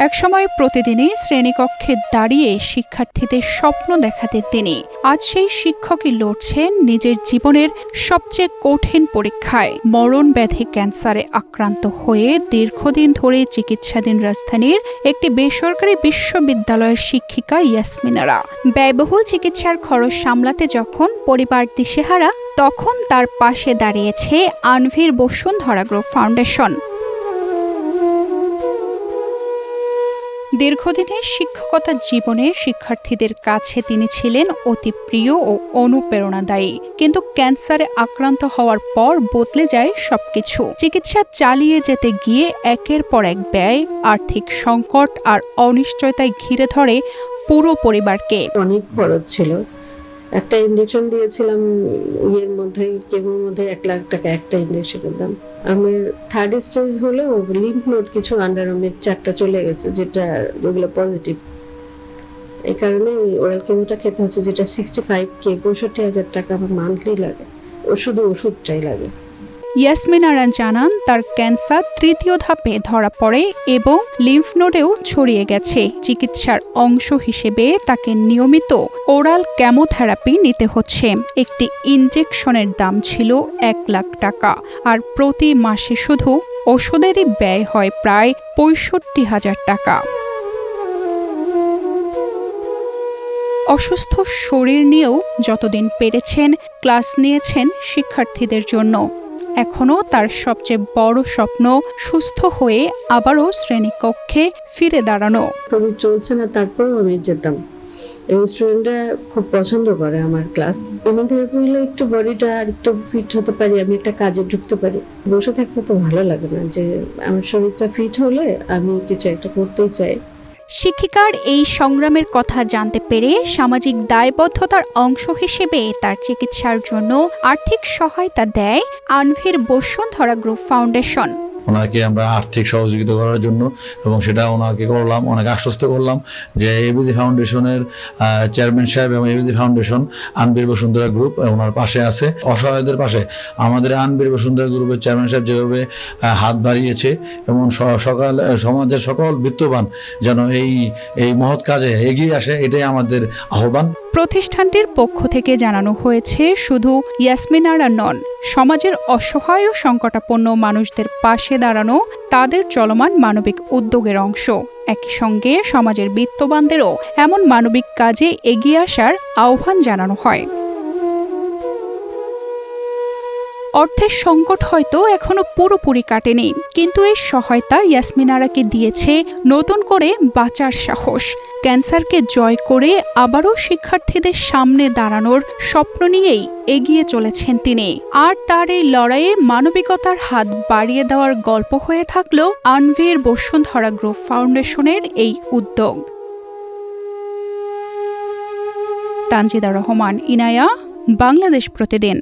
একসময় প্রতিদিনই শ্রেণীকক্ষে দাঁড়িয়ে শিক্ষার্থীদের স্বপ্ন দেখাতেন তিনি। আজ সেই শিক্ষকই লড়ছেন নিজের জীবনের সবচেয়ে কঠিন পরীক্ষায়। মরণ ব্যাধি ক্যান্সারে আক্রান্ত হয়ে দীর্ঘদিন ধরে চিকিৎসাধীন রাজধানীর একটি বেসরকারি বিশ্ববিদ্যালয়ের শিক্ষিকা ইয়াসমিন আরা। ব্যয়বহুল চিকিৎসার খরচ সামলাতে যখন পরিবার দিশেহারা, তখন তার পাশে দাঁড়িয়েছে আনভির বসুন্ধরা গ্রুপ ফাউন্ডেশন। দীর্ঘদিনের শিক্ষকতা জীবনে শিক্ষার্থীদের কাছে তিনি ছিলেন অতি প্রিয় ও অনুপ্রেরণাদায়ী। কিন্তু ক্যান্সারে আক্রান্ত হওয়ার পর বদলে যায় সবকিছু। চিকিৎসা চালিয়ে যেতে গিয়ে একের পর এক ব্যয়, আর্থিক সংকট আর অনিশ্চয়তায় ঘিরে ধরে পুরো পরিবারকে। অনেক খরচ ছিল। একটা ইনজেকশন দিয়েছিলাম কেমোর মধ্যে 1 লাখ টাকা একটা ইনজেকশনের দাম। আমার 3rd স্টেজ হলেও লিম্ফ নোড কিছু আন্ডারআর্মের 4টা চলে গেছে, যেগুলো পজিটিভ। এই কারণে ওরাল কেমোটা খেতে হচ্ছে, যেটা 65K 65,000 টাকা আমার মান্থলি লাগে। শুধু ওষুধটাই লাগে। ইয়াসমিন আরা জানান, তার ক্যান্সার 3য় ধাপে ধরা পড়ে এবং লিম্ফ নোডেও ছড়িয়ে গেছে। চিকিৎসার অংশ হিসেবে তাকে নিয়মিত ওরাল কেমোথেরাপি নিতে হচ্ছে। একটি ইনজেকশনের দাম ছিল 1 লাখ টাকা, আর প্রতি মাসে শুধু ওষুধেরই ব্যয় হয় প্রায় 65,000 টাকা। অসুস্থ শরীর নিয়েও যতদিন পেরেছেন ক্লাস নিয়েছেন শিক্ষার্থীদের জন্য। এখনও তার সবচেয়ে বড় স্বপ্ন সুস্থ হয়ে আবারও শ্রেণীকক্ষে ফিরে দাঁড়ানো। ছবি চলছে না, তারপরেও আমি যেতাম এবং স্টুডেন্টরা খুব পছন্দ করে আমার ক্লাস। কেমোথেরাপি হলে একটু বডিটা আর একটু ফিট হতে পারি, আমি একটা কাজে ঢুকতে পারি। বসে থাকতে তো ভালো লাগে না, যে আমার শরীরটা ফিট হলে আমি কিছু একটা করতেই চাই। শিক্ষিকার এই সংগ্রামের কথা জানতে পেরে সামাজিক দায়বদ্ধতার অংশ হিসেবে তার চিকিৎসার জন্য আর্থিক সহায়তা দেয় আনভির বসুন্ধরা গ্রুপ ফাউন্ডেশন। ওনাকে আমরা আর্থিক সহযোগিতা করার জন্য, এবং সেটা ওনাকে করলাম, অনেক আশ্বস্ত করলাম যে এবিজি ফাউন্ডেশনের চেয়ারম্যান সাহেব এবং ABG foundation Anvir Bashundhara group ওনার পাশে আছে, অসহায়দের পাশে। আমাদের আনভির বসুন্ধরা গ্রুপের চেয়ারম্যান সাহেব যেভাবে হাত বাড়িয়েছে, এবং সমাজের সকল বিত্তবান যেন এই মহৎ কাজে এগিয়ে আসে, এটাই আমাদের আহ্বান। প্রতিষ্ঠানটির পক্ষ থেকে জানানো হয়েছে, শুধু ইয়াসমিন আরা নন, সমাজের অসহায় ও সংকটাপন্ন মানুষদের পাশে দাঁড়ানো তাদের চলমান মানবিক উদ্যোগের অংশ। একই সঙ্গে সমাজের বিত্তবানদেরও এমন মানবিক কাজে এগিয়ে আসার আহ্বান জানানো হয়। অর্থের সংকট হয়তো এখনো পুরোপুরি কাটেনি, কিন্তু এই সহায়তা ইয়াসমিন আরাকে দিয়েছে নতুন করে বাঁচার সাহস। ক্যান্সারকে জয় করে আবারও শিক্ষার্থীদের সামনে দাঁড়ানোর স্বপ্ন নিয়েই এগিয়ে চলেছেন তিনি। আর তার এই লড়াইয়ে মানবিকতার হাত বাড়িয়ে দেওয়ার গল্প হয়ে থাকলো আনভির বসুন্ধরা গ্রুপ ফাউন্ডেশনের এই উদ্যোগ। তানজিদা রহমান, ইনায়া, বাংলাদেশ প্রতিদিন।